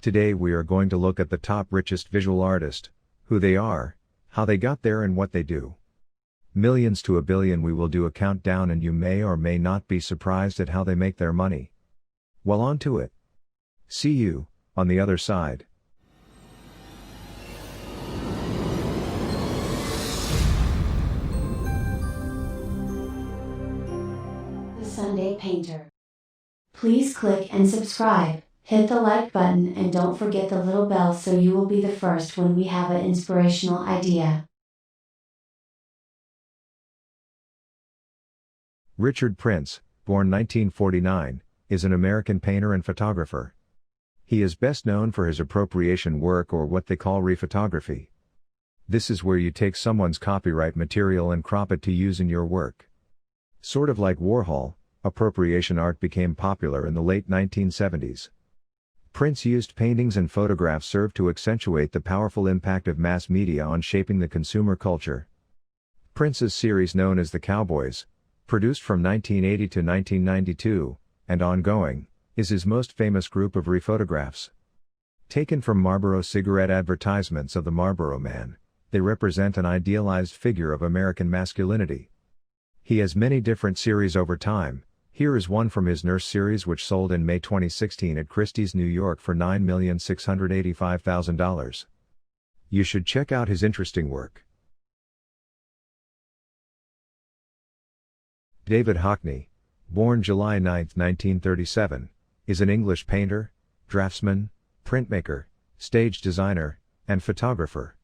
Today we are going to look at the top richest visual artists, who they are, how they got there and what they do. Millions to a billion. We will do a countdown and you may or may not be surprised at how they make their money. Well, on to it. See you on the other side. The Sunday Painter. Please click and subscribe, hit the like button and don't forget the little bell so you will be the first when we have an inspirational idea. Richard Prince, born 1949, is an American painter and photographer. He is best known for his appropriation work, or what they call rephotography. This is where you take someone's copyright material and crop it to use in your work. Sort of like Warhol, appropriation art became popular in the late 1970s. Prince used paintings and photographs served to accentuate the powerful impact of mass media on shaping the consumer culture. Prince's series known as The Cowboys, produced from 1980 to 1992, and ongoing, is his most famous group of rephotographs. Taken from Marlboro cigarette advertisements of the Marlboro Man, they represent an idealized figure of American masculinity. He has many different series over time. Here is one from his Nurse series, which sold in May 2016 at Christie's, New York for $9,685,000. You should check out his interesting work. David Hockney, born July 9, 1937, is an English painter, draftsman, printmaker, stage designer, and photographer.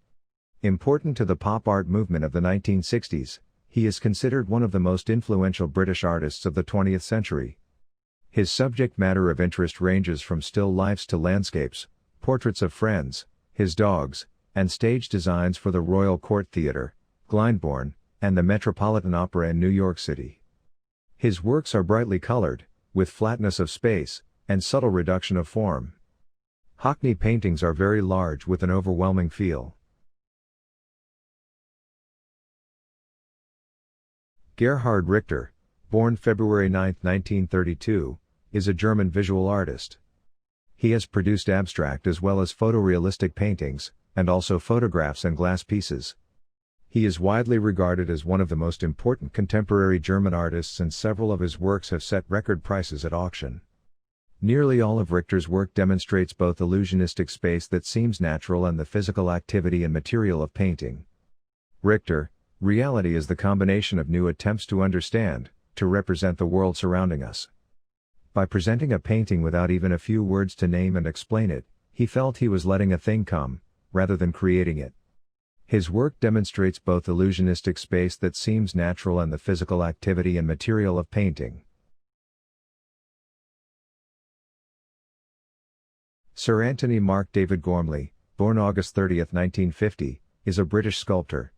Important to the pop art movement of the 1960s, he is considered one of the most influential British artists of the 20th century. His subject matter of interest ranges from still lifes to landscapes, portraits of friends, his dogs, and stage designs for the Royal Court Theatre, Glyndebourne, and the Metropolitan Opera in New York City. His works are brightly colored, with flatness of space, and subtle reduction of form. Hockney paintings are very large with an overwhelming feel. Gerhard Richter, born February 9, 1932, is a German visual artist. He has produced abstract as well as photorealistic paintings, and also photographs and glass pieces. He is widely regarded as one of the most important contemporary German artists, and several of his works have set record prices at auction. Nearly all of Richter's work demonstrates both illusionistic space that seems natural and the physical activity and material of painting. Richter, reality is the combination of new attempts to understand, to represent the world surrounding us. By presenting a painting without even a few words to name and explain it, he felt he was letting a thing come, rather than creating it. His work demonstrates both illusionistic space that seems natural and the physical activity and material of painting. Sir Antony Mark David Gormley, born August 30, 1950, is a British sculptor.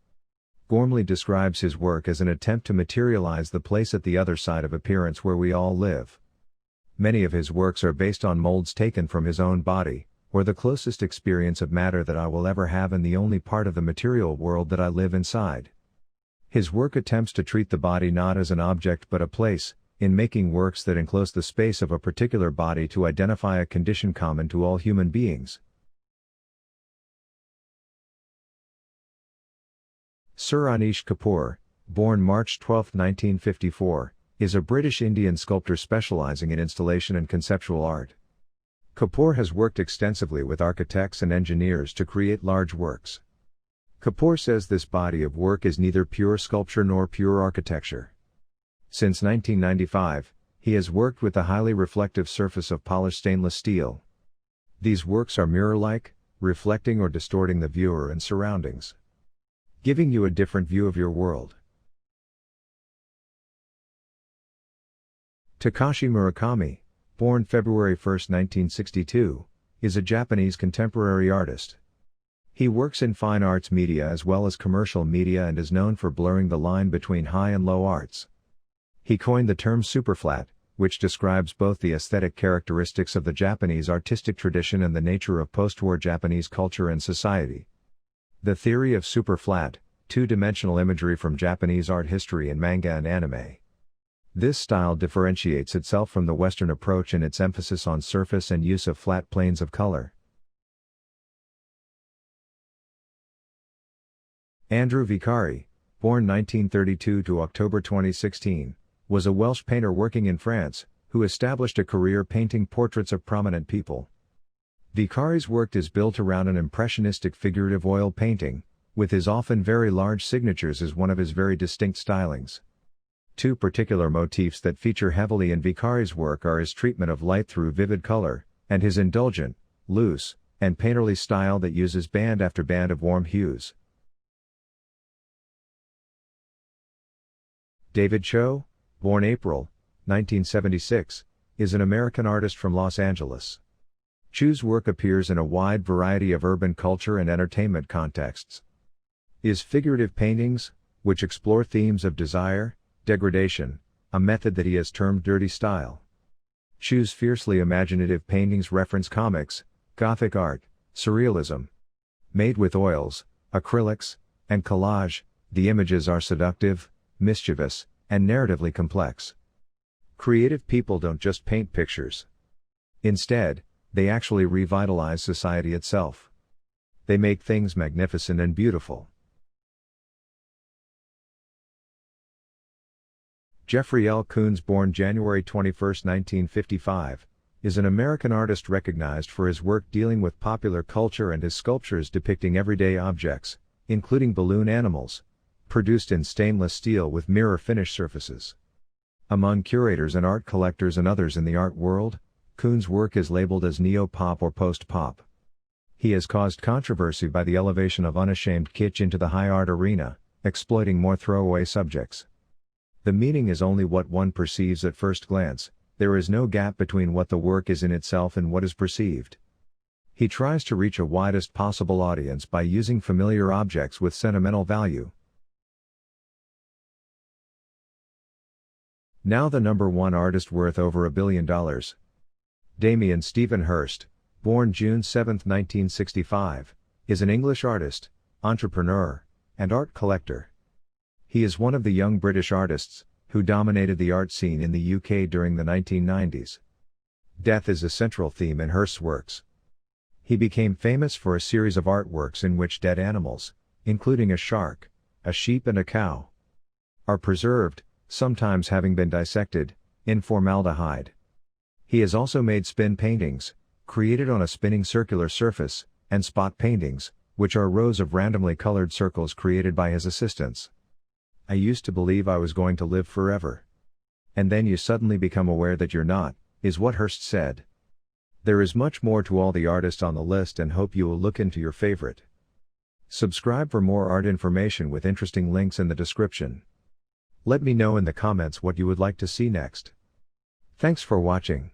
Gormley describes his work as an attempt to materialize the place at the other side of appearance where we all live. Many of his works are based on molds taken from his own body, or the closest experience of matter that I will ever have, and the only part of the material world that I live inside. His work attempts to treat the body not as an object but a place, in making works that enclose the space of a particular body to identify a condition common to all human beings. Sir Anish Kapoor, born March 12, 1954, is a British Indian sculptor specializing in installation and conceptual art. Kapoor has worked extensively with architects and engineers to create large works. Kapoor says this body of work is neither pure sculpture nor pure architecture. Since 1995, he has worked with the highly reflective surface of polished stainless steel. These works are mirror-like, reflecting or distorting the viewer and surroundings, giving you a different view of your world. Takashi Murakami, born February 1, 1962, is a Japanese contemporary artist. He works in fine arts media as well as commercial media and is known for blurring the line between high and low arts. He coined the term superflat, which describes both the aesthetic characteristics of the Japanese artistic tradition and the nature of post-war Japanese culture and society. The theory of superflat, two-dimensional imagery from Japanese art history in manga and anime. This style differentiates itself from the Western approach in its emphasis on surface and use of flat planes of color. Andrew Vicari, born 1932 to October 2016, was a Welsh painter working in France, who established a career painting portraits of prominent people. Vicari's work is built around an impressionistic figurative oil painting, with his often very large signatures as one of his very distinct stylings. Two particular motifs that feature heavily in Vicari's work are his treatment of light through vivid color, and his indulgent, loose, and painterly style that uses band after band of warm hues. David Choe, born April 1976, is an American artist from Los Angeles. Choe's work appears in a wide variety of urban culture and entertainment contexts. His figurative paintings, which explore themes of desire, degradation, a method that he has termed dirty style. Choe's fiercely imaginative paintings reference comics, Gothic art, surrealism. Made with oils, acrylics, and collage, the images are seductive, mischievous, and narratively complex. Creative people don't just paint pictures. Instead, they actually revitalize society itself. They make things magnificent and beautiful. Jeffrey L. Koons, born January 21, 1955, is an American artist recognized for his work dealing with popular culture and his sculptures depicting everyday objects, including balloon animals, produced in stainless steel with mirror finish surfaces. Among curators and art collectors and others in the art world, Koons' work is labeled as neo-pop or post-pop. He has caused controversy by the elevation of unashamed kitsch into the high art arena, exploiting more throwaway subjects. The meaning is only what one perceives at first glance, there is no gap between what the work is in itself and what is perceived. He tries to reach a widest possible audience by using familiar objects with sentimental value. Now the number one artist worth over $1 billion. Damien Stephen Hirst, born June 7, 1965, is an English artist, entrepreneur, and art collector. He is one of the young British artists who dominated the art scene in the UK during the 1990s. Death is a central theme in Hirst's works. He became famous for a series of artworks in which dead animals, including a shark, a sheep and a cow, are preserved, sometimes having been dissected, in formaldehyde. He has also made spin paintings, created on a spinning circular surface, and spot paintings, which are rows of randomly colored circles created by his assistants. I used to believe I was going to live forever. And then you suddenly become aware that you're not, is what Hirst said. There is much more to all the artists on the list and hope you will look into your favorite. Subscribe for more art information with interesting links in the description. Let me know in the comments what you would like to see next. Thanks for watching.